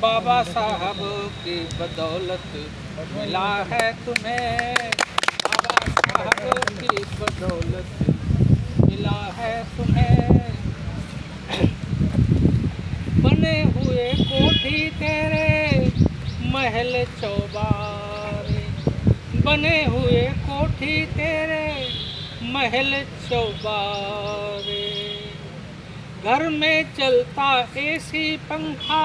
बाबा साहब की बदौलत मिला है तुम्हें, बाबा साहब की बदौलत मिला है तुम्हें। बने हुए कोठी तेरे महल चौबारे, बने हुए कोठी तेरे महल चौबारे। घर में चलता एसी पंखा,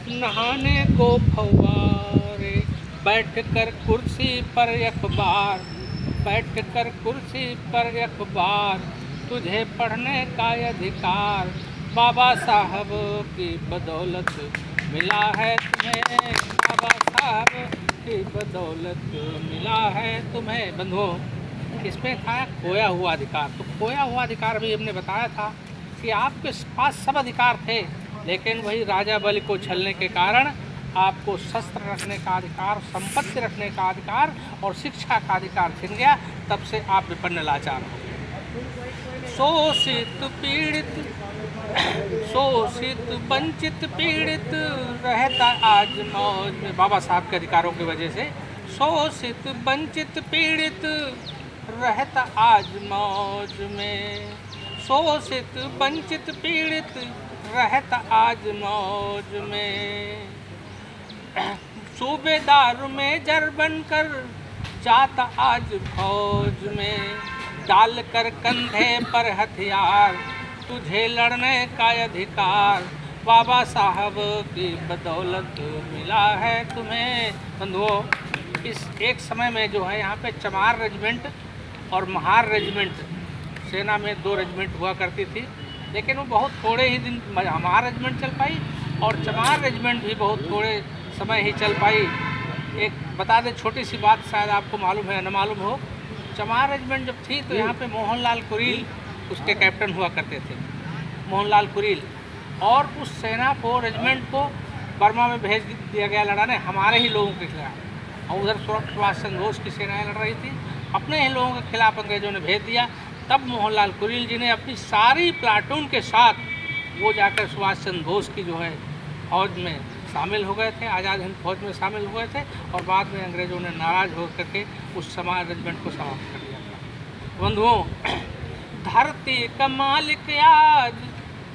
नहाने को फव्वारे। बैठ कर कुर्सी पर अखबार, बैठ कर कुर्सी पर अखबार, तुझे पढ़ने का अधिकार बाबा साहब की बदौलत मिला है तुम्हें, बाबा साहब की बदौलत मिला है तुम्हें। बंधुओं, इसमें था खोया हुआ अधिकार। तो खोया हुआ अधिकार भी हमने बताया था कि आपके पास सब अधिकार थे, लेकिन वही राजा बलि को छलने के कारण आपको शस्त्र रखने का अधिकार, संपत्ति रखने का अधिकार और शिक्षा का अधिकार छिन गया। तब से आप विपन्न लाचार हो गए। शोषित पीड़ित, शोषित वंचित पीड़ित रहता आज मौज में। बाबा साहब के अधिकारों की वजह से शोषित वंचित पीड़ित रहता आज मौज में। शोषित वंचित पीड़ित रहता आज मौज में। सूबेदार मेजर बनकर जाता आज फौज में। डाल कर कंधे पर हथियार, तुझे लड़ने का अधिकार बाबा साहब की बदौलत मिला है तुम्हें। बंधुओं, इस एक समय में जो है यहाँ पे चमार रेजिमेंट और महार रेजिमेंट, सेना में 2 रेजिमेंट हुआ करती थी, लेकिन वो बहुत थोड़े ही दिन महार रेजिमेंट चल पाई और चमार रेजिमेंट भी बहुत थोड़े समय ही चल पाई। एक बता दें छोटी सी बात, शायद आपको मालूम है न मालूम हो। चमार रेजिमेंट जब थी तो यहाँ पे मोहनलाल कुरील उसके कैप्टन हुआ करते थे, मोहनलाल कुरील। और उस सेना को, रेजिमेंट को बर्मा में भेज दिया गया लड़ाने हमारे ही लोगों के खिलाफ। और उधर सुभाष चंद्र बोस की सेनाएँ लड़ रही थी, अपने ही लोगों के खिलाफ अंग्रेजों ने भेज दिया। तब मोहनलाल कुरील जी ने अपनी सारी प्लाटून के साथ वो जाकर सुभाष चंद्र बोस की जो है फौज में शामिल हो गए थे, आज़ाद हिंद फौज में शामिल हो गए थे। और बाद में अंग्रेज़ों ने नाराज़ होकर के उस समाज रेजिमेंट को समाप्त कर दिया था। बंधुओं, धरती का मालिक आज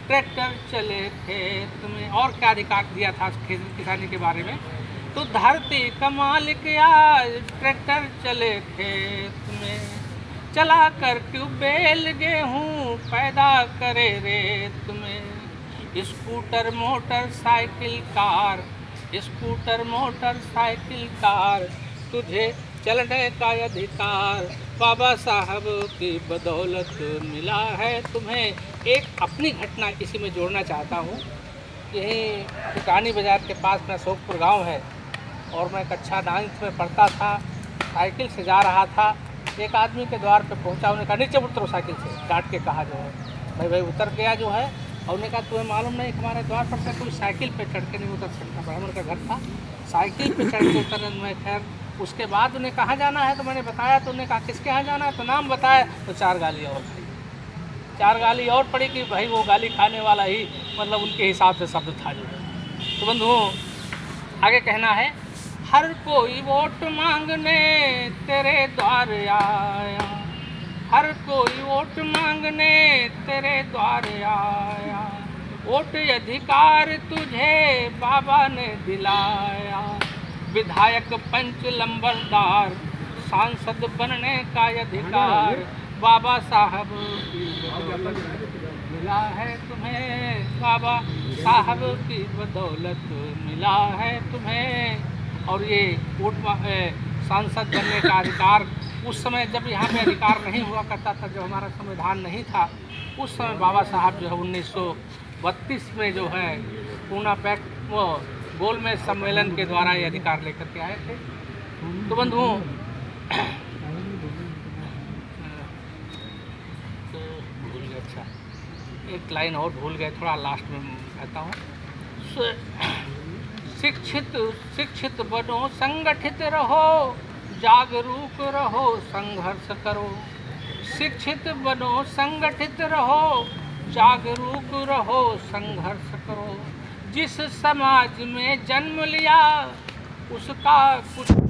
ट्रैक्टर चले खेत में। और क्या अधिकार दिया था खेती किसानी के बारे में? तो धरती का मालिक आज ट्रैक्टर चले खेत में। चला कर ट्यूबवेल गेहूँ पैदा करे रेत में। Scooter motorcycle car, scooter motorcycle car, तुझे चलने का अधिकार बाबा साहब की बदौलत मिला है तुम्हें। एक अपनी घटना इसी में जोड़ना चाहता हूँ। यहीं टिकानी बाज़ार के पास में अशोकपुर गांव है और मैं कक्षा 9th में पढ़ता था। साइकिल से जा रहा था, एक आदमी के द्वार पे पहुंचा। उन्होंने कहा नीचे उतरो साइकिल से, डांट के कहा जो है। भाई उतर गया जो है। और उन्होंने कहा तुम्हें मालूम नहीं हमारे द्वार पर से कोई साइकिल पे चढ़ के नहीं उतर सकता। ब्राह्मण का घर था, साइकिल पे चढ़ के उतरने में खैर। उसके बाद उन्हें कहाँ जाना है तो मैंने बताया, तो उन्हें कहा किसके यहाँ जाना है, तो नाम बताया। तो 4 गाली और पड़ी, 4 गाली और पड़ी कि भाई वो गाली खाने वाला ही मतलब उनके हिसाब से शब्द था जो है। तो बंधुओं, आगे कहना है, हर कोई वोट मांगने तेरे द्वार आया, हर कोई वोट मांगने तेरे द्वार आया। वोट अधिकार तुझे बाबा ने दिलाया। विधायक पंच लंबरदार सांसद बनने का अधिकार बाबा साहब की बदौलत मिला है तुम्हें, बाबा साहब की बदौलत मिला है तुम्हें। और ये वोट सांसद बनने का अधिकार उस समय जब यहाँ पे अधिकार नहीं हुआ करता था, जब हमारा संविधान नहीं था, उस समय बाबा साहब जो है 1932 में जो है पूना पैक्ट वो गोलमेज सम्मेलन के द्वारा ये अधिकार लेकर के आए थे। तो बंधुओं, तो भूल गए, अच्छा एक लाइन और भूल गए, थोड़ा लास्ट में कहता हूँ। शिक्षित बनो, संगठित रहो, जागरूक रहो, संघर्ष करो। शिक्षित बनो, संगठित रहो, जागरूक रहो, संघर्ष करो। जिस समाज में जन्म लिया उसका कुछ